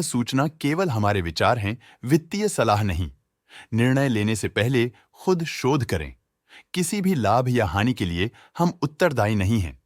सूचना केवल हमारे विचार हैं, वित्तीय सलाह नहीं। निर्णय लेने से पहले खुद शोध करें। किसी भी लाभ या हानि के लिए हम उत्तरदायी नहीं हैं।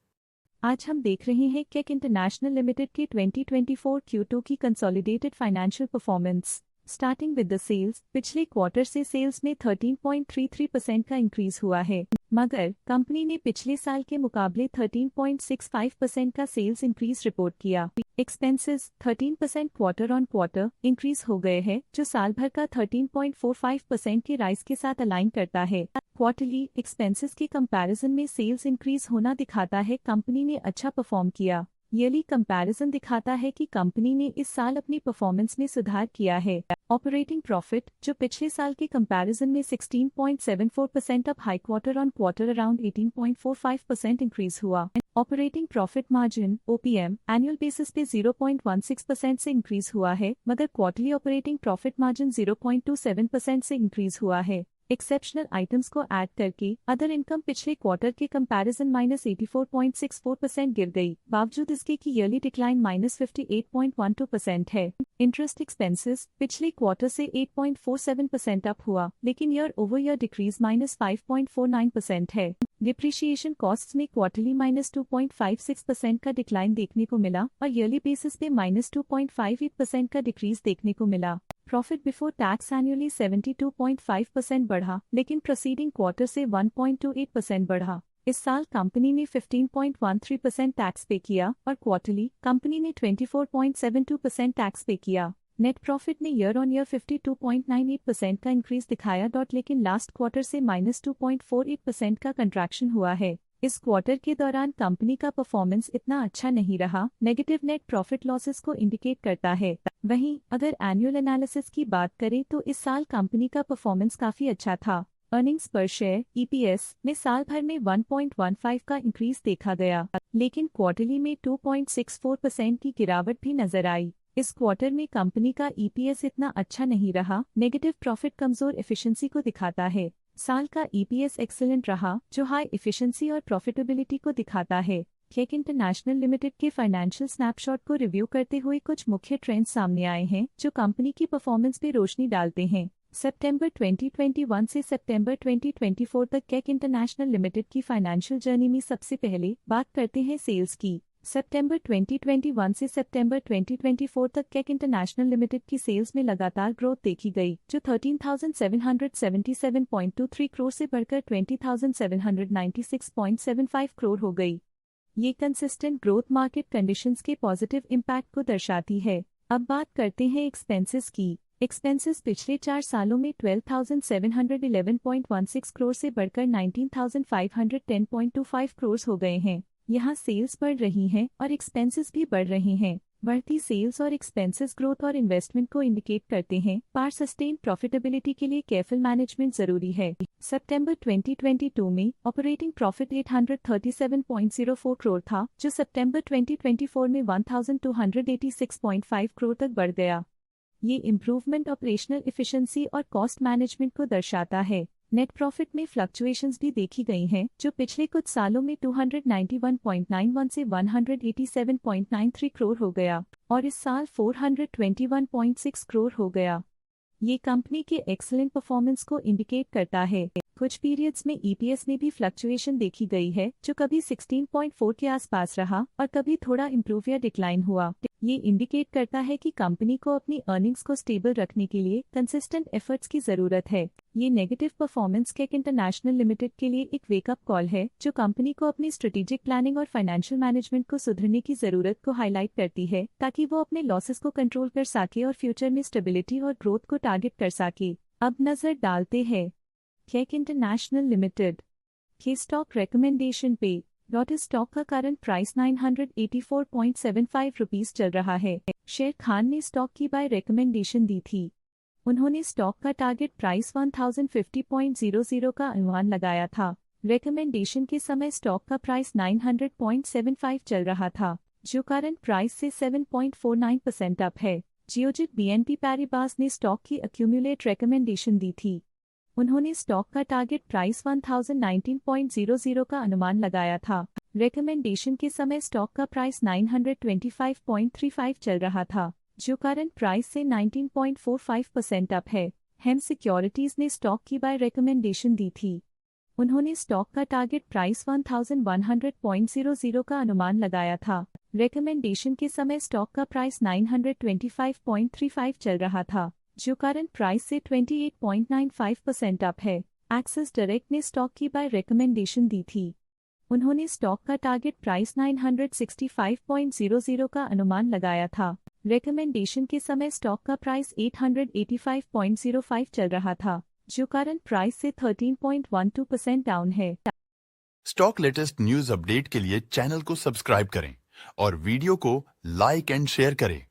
आज हम देख रहे हैं केक इंटरनेशनल लिमिटेड के 2024 Q2 की consolidated financial performance. Starting with the sales, पिछले क्वार्टर से सेल्स में 13.33% का इंक्रीज हुआ है, मगर कंपनी ने पिछले साल के मुकाबले 13.65% का सेल्स इंक्रीज रिपोर्ट किया। Expenses 13% quarter on quarter increase हो गए हैं, जो साल भर का 13.45% के राइज के साथ अलाइन करता है। क्वार्टरली एक्सपेंसेस के कंपैरिजन में सेल्स इंक्रीज होना दिखाता है कंपनी ने अच्छा परफॉर्म किया। ईयरली कंपैरिजन दिखाता है कि कंपनी ने इस साल अपनी परफॉर्मेंस में सुधार किया है। ऑपरेटिंग प्रॉफिट, जो पिछले साल के कंपैरिजन में 16.74% up high quarter on quarter around 18.45% increase हुआ। Operating profit margin OPM annual basis पे 0.16% से इंक्रीज हुआ है, मगर क्वार्टरली ऑपरेटिंग प्रॉफिट मार्जिन 0.27% से इंक्रीज हुआ है। एक्सेप्शनल आइटम्स को ऐड करके अदर इनकम पिछले क्वार्टर के कंपैरिजन -84.64% गिर गई, बावजूद इसके कि ईयरली डिक्लाइन -58.12% है। इंटरेस्ट एक्सपेंसेस पिछले क्वार्टर से 8.47% अप हुआ, लेकिन ईयर ओवर ईयर डिक्रीज -5.49% है। डिप्रिशिएशन कॉस्ट्स में क्वार्टरली -2.56% का डिक्लाइन देखने को मिला और ईयरली बेसिस पे -2.58% का डिक्रीज देखने को मिला। प्रॉफिट बिफोर टैक्स एनुअली 72.5% बढ़ा, लेकिन प्रोसीडिंग क्वार्टर से 1.28% बढ़ा। इस साल कंपनी ने 15.13% टैक्स पे किया और क्वार्टरली कंपनी ने 24.72% टैक्स पे किया। नेट प्रॉफिट ने ईयर ऑन ईयर 52.98% का इंक्रीज दिखाया, लेकिन लास्ट क्वार्टर से -2.48% का कंट्रैक्शन हुआ है। इस क्वार्टर के दौरान कंपनी का परफॉर्मेंस इतना अच्छा नहीं रहा, नेगेटिव नेट प्रॉफिट लॉसेस को इंडिकेट करता है। वहीं अगर एनुअल एनालिसिस की बात करें तो इस साल कंपनी का परफॉर्मेंस काफी अच्छा था। अर्निंग्स पर शेयर EPS में साल भर में 1.15 का इंक्रीज देखा गया, लेकिन क्वार्टरली में 2.64% की गिरावट भी नजर आई। इस क्वार्टर में कंपनी का EPS इतना अच्छा नहीं रहा, नेगेटिव प्रॉफिट कमजोर एफिशिएंसी को दिखाता है। साल का EPS एक्सीलेंट रहा, जो हाई एफिशिएंसी और प्रॉफिटेबिलिटी को दिखाता है। केक इंटरनेशनल लिमिटेड के फाइनेंशियल स्नैपशॉट को रिव्यू करते हुए कुछ मुख्य ट्रेंड्स सामने आए हैं, जो कंपनी की परफॉर्मेंस पे रोशनी डालते हैं। सितंबर 2021 से सितंबर 2024 तक केक इंटरनेशनल लिमिटेड की फाइनेंशियल जर्नी में सबसे पहले बात करते हैं सेल्स की। सितंबर 2021 से सितंबर 2024 तक केक इंटरनेशनल लिमिटेड की सेल्स में लगातार ग्रोथ देखी गई, जो 13,777.23 करोड़ से बढ़कर 20,796.75 करोड़ हो गई। ये कंसिस्टेंट ग्रोथ मार्केट कंडीशंस के पॉजिटिव इम्पैक्ट को दर्शाती है। अब बात करते हैं एक्सपेंसेस की। एक्सपेंसेस पिछले 4 सालों में 12,711.16 करोड़ से बढ़कर 19,510.25 करोड़ हो गए हैं। यहाँ सेल्स बढ़ रही हैं और एक्सपेंसेस भी बढ़ रहे हैं। बढ़ती सेल्स और एक्सपेंसेस ग्रोथ और इन्वेस्टमेंट को इंडिकेट करते हैं, पर सस्टेन प्रॉफिटेबिलिटी के लिए केयरफुल मैनेजमेंट जरूरी है। सितंबर 2022 में ऑपरेटिंग प्रॉफिट 837.04 करोड़ था, जो सितंबर 2024 में 1,286.5 करोड़ तक बढ़ गया। ये इम्प्रूवमेंट ऑपरेशनल एफिशिएंसी और कॉस्ट मैनेजमेंट को दर्शाता है। नेट प्रॉफिट में फ्लक्चुएशंस भी देखी गई हैं, जो पिछले कुछ सालों में 291.91 से 187.93 करोड़ हो गया और इस साल 421.6 करोड़ हो गया। ये कंपनी के एक्सीलेंट परफॉर्मेंस को इंडिकेट करता है। कुछ पीरियड्स में EPS में भी फ्लक्चुएशन देखी गई है, जो कभी 16.4 के आसपास रहा और कभी थोड़ा इम्प्रूव या डिक्लाइन हुआ। ये इंडिकेट करता है कि कंपनी को अपनी अर्निंग्स को स्टेबल रखने के लिए कंसिस्टेंट एफर्ट्स की जरूरत है। ये negative performance cake international limited के लिए एक वेकअप कॉल है, जो कंपनी को अपनी स्ट्रेटेजिक प्लानिंग और फाइनेंशियल मैनेजमेंट को सुधरने की जरूरत को हाईलाइट करती है, ताकि वो अपने लॉसेस को कंट्रोल कर सके और फ्यूचर में स्टेबिलिटी और ग्रोथ को टारगेट कर सके। अब नजर डालते हैं केक इंटरनेशनल लिमिटेड के स्टॉक रिकमेंडेशन पे। स्टॉक का करंट प्राइस 984.75 रुपीस चल रहा है। शेर खान ने स्टॉक की बाय रिकमेंडेशन दी थी। उन्होंने स्टॉक का टारगेट प्राइस 1050.00 का अनुमान लगाया था। रिकमेंडेशन के समय स्टॉक का प्राइस 900.75 चल रहा था, जो करंट प्राइस से 7.49% अप है। जियोजित BNP पैरिबास ने स्टॉक की एक्यूमुलेट रिकमेंडेशन दी थी। उन्होंने स्टॉक का टारगेट प्राइस 1019.00 का अनुमान लगाया था। रिकमेंडेशन के समय स्टॉक का प्राइस 925.35 चल रहा था। जो करंट प्राइस से 19.45% अप है। हेम सिक्योरिटीज ने स्टॉक की बाय रिकमेंडेशन दी थी। उन्होंने स्टॉक का टारगेट प्राइस 1100.00 का अनुमान लगाया था। रिकमेंडेशन के समय स्टॉक का प्राइस 925.35 चल रहा था, जो करंट प्राइस से 28.95% अप है। एक्सिस डायरेक्ट ने स्टॉक की बाय रिकमेंडेशन दी थी। उन्होंने स्टॉक का टारगेट प्राइस 965.00 का अनुमान लगाया था। रिकमेंडेशन के समय स्टॉक का प्राइस 885.05 चल रहा था, जो करंट प्राइस से 13.12% डाउन है। स्टॉक लेटेस्ट न्यूज अपडेट के लिए चैनल को सब्सक्राइब करें और वीडियो को लाइक एंड शेयर करें।